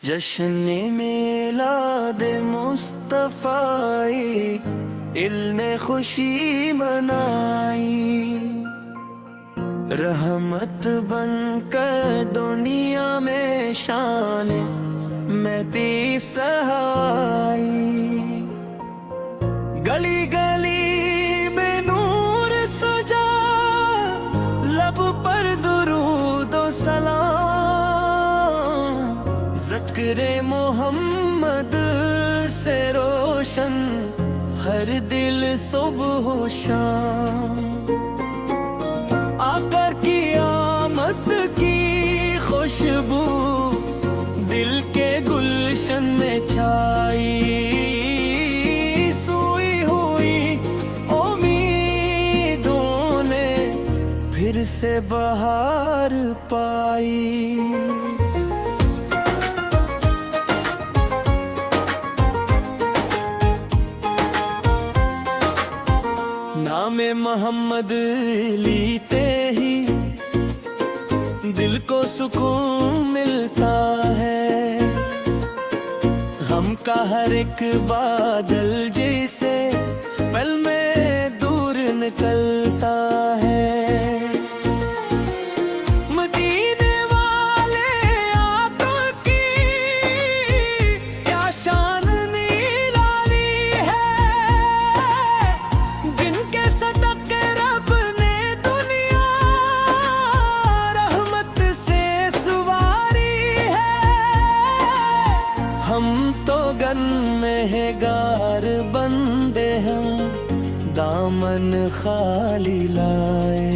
जश्न मिलाद मुस्तफ़ाई दिल ने खुशी मनाई। रहमत बनकर दुनिया में शान में तीफ सहाई। गली गली में नूर सजा, लब पर दुरूद व सलाम। ज़िक्र मोहम्मद से रोशन हर दिल सुबह व शाम। आकर की आमद की खुशबू दिल के गुलशन में छाई। सोई हुई उम्मीदों ने फिर से बहार पाई। नामे मोहम्मद लीते ही दिल को सुकून मिलता है। हम का हर एक बादल जैसे पल में दूर निकलता है। मदीने वाले आका की क्या शान निराली है। जिनके सदके रब ने दुनिया रहमत से सुवारी है। हम तो गुनहगार बंदे हैं, दामन खाली लाए।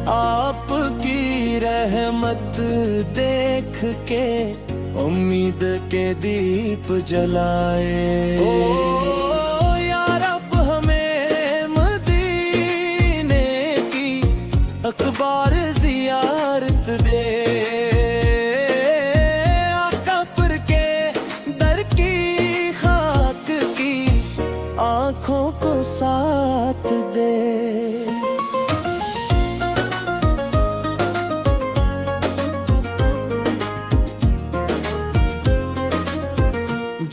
आपकी रहमत देख के उम्मीद के दीप जलाए। ओ या रब हमें मदीने की अखबार ज़ियारत दे। आका पर के दर की खाक की आँखों को साथ दे।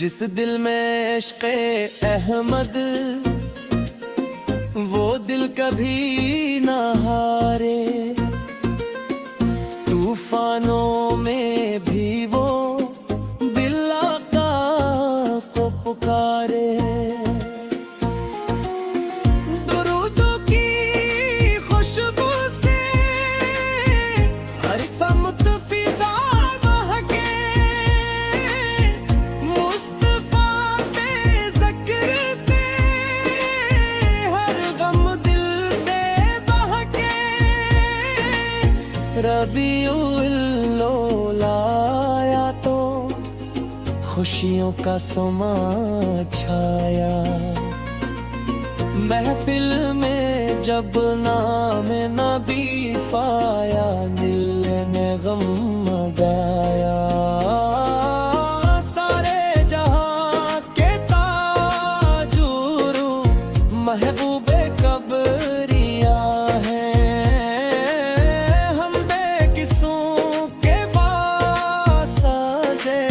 जिस दिल में इश्क़े अहमद, वो दिल कभी ना हारे। तूफानों में भी वो दिल आका को पुकारे। दुरूदों की खुशबू से हर समत फिज़ा महके। मुस्तफ़ा पे ज़िक्र से हर गम दिल से बहके। रबीउल अव्वल आया तो खुशियों का समा छाया। महफिल में जब नाम नबी फाया, दिल ने गम गाया। सारे जहां के ताजूर महबूबे कबरिया हैं। हम बेकिसों के वास्ते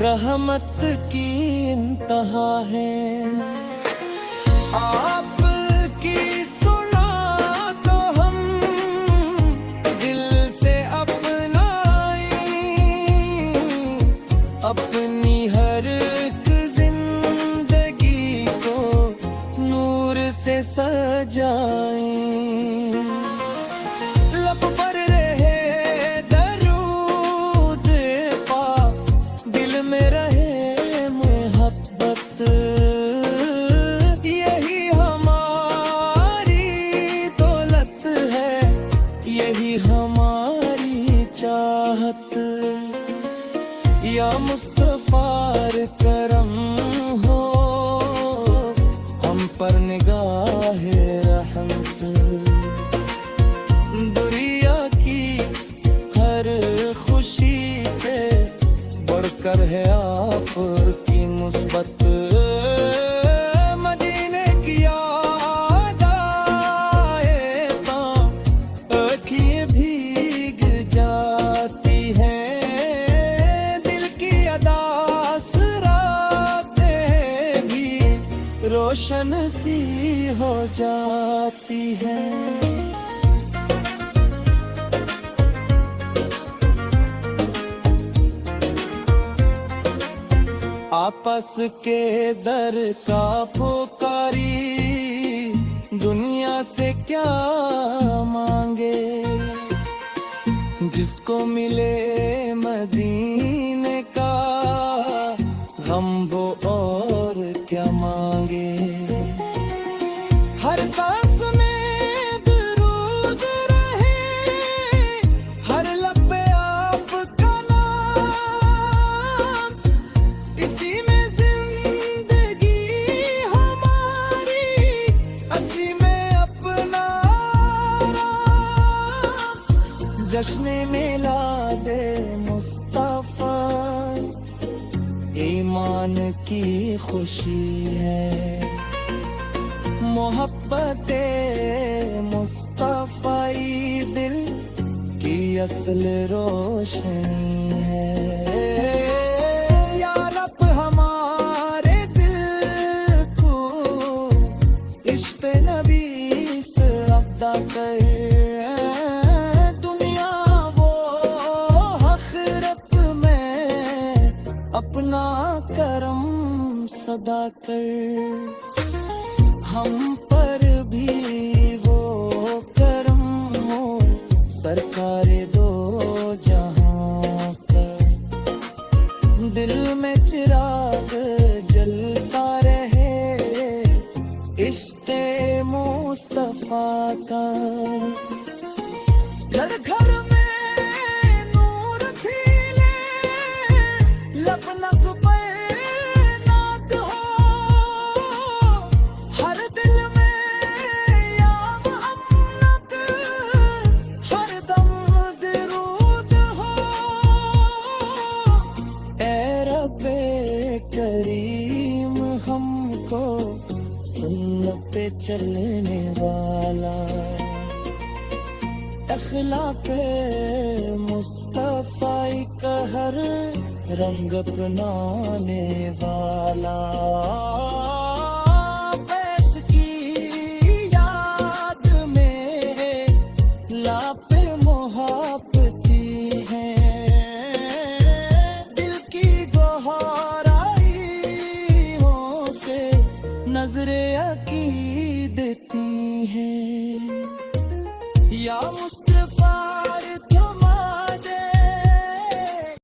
रहमत की इंतहा है। आपकी सुना तो हम दिल से अपनाई। अपनी हर एक जिंदगी को नूर से सजाई। लब पर रहे दरूद पाक, दिल में रहे मोहब्बत। यही हमारी दौलत है, यही हमारी चाहत। या मुस्तफ़ार करम हो हम पर निगाहे रहमत। दुनिया की हर खुशी से बढ़कर है आप की मुस्बत। मदीने की याद आए तो आँखें भीग जाती हैं। रोशन सी हो जाती है। आपस के दर का पुकारी, दुनिया से क्या मांगे। जिसको मिले मदीने का गम वो और क्या मांगे। हर सांस में दुरूद रहे, हर लब पे आपका नाम, इसी में जिंदगी हमारी, इसी में अपना आराम। जश्न मिलादे मुस्तफा ईमान की खुशी है। मोहब्बते मुस्तफाई दिल की असल रोशनी है। या रब हमारे दिल को इश्क़ नबी से अब्दा कर, दुनिया वो आखिरत में अपना करम सदा कर। हम पर भी वो करम हो सरकार दो जहां का। दिल में चिराग जलता रहे इश्क़ मुस्तफा का। घर घर में नूर खिले, लपलप पे नाक हो, हर दिल में याब अमनक, हर दम दरूद हो। ए रब्बे करीम हमको सुन्नत पे चलने वाला, अखलाक़े मुस्तफ़ाई का हर रंग अपनाने वाला।